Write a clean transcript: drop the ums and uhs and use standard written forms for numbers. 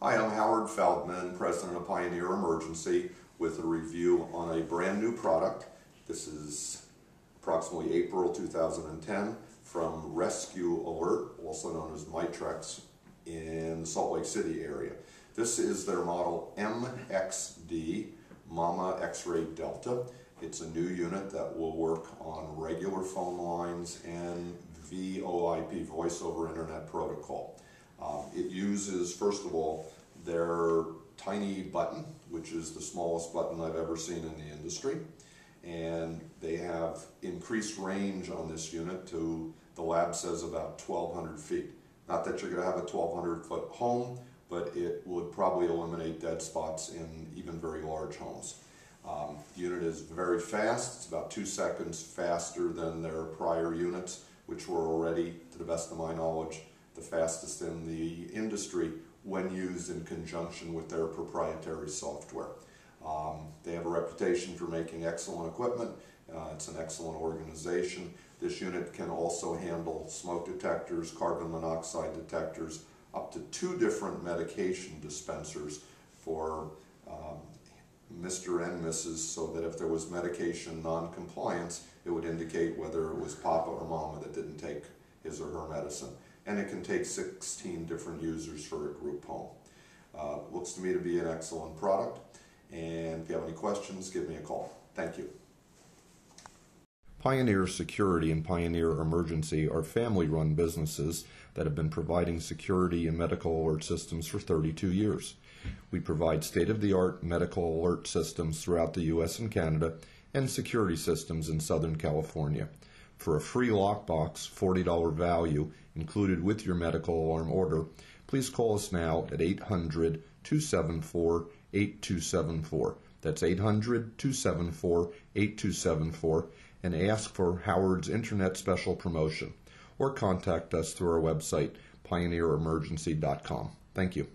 Hi, I'm Howard Feldman, President of Pioneer Emergency, with a review on a brand new product. This is approximately April 2010 from Rescue Alert, also known as Mitrex, in the Salt Lake City area. This is their model MXD, Mama X-Ray Delta. It's a new unit that will work on regular phone lines and VoIP, Voice over Internet Protocol. It uses, first of all, their tiny button, which is the smallest button I've ever seen in the industry. And they have increased range on this unit to, the lab says, about 1,200 feet. Not that you're going to have a 1,200-foot home, but it would probably eliminate dead spots in even very large homes. The unit is very fast. It's about 2 seconds faster than their prior units, which were already, to the best of my knowledge, the fastest in the industry when used in conjunction with their proprietary software. They have a reputation for making excellent equipment. It's an excellent organization. This unit can also handle smoke detectors, carbon monoxide detectors, up to 2 different medication dispensers for Mr. and Mrs., so that if there was medication non-compliance, it would indicate whether it was Papa or Mama that didn't take his or her medicine. And it can take 16 different users for a group home. Looks to me to be an excellent product, and if you have any questions, give me a call. Thank you. Pioneer Security and Pioneer Emergency are family-run businesses that have been providing security and medical alert systems for 32 years. We provide state-of-the-art medical alert systems throughout the U.S. and Canada and security systems in Southern California. For a free lockbox, $40 value included with your medical alarm order, please call us now at 800-274-8274. That's 800-274-8274, and ask for Howard's Internet Special Promotion, or contact us through our website, pioneeremergency.com. Thank you.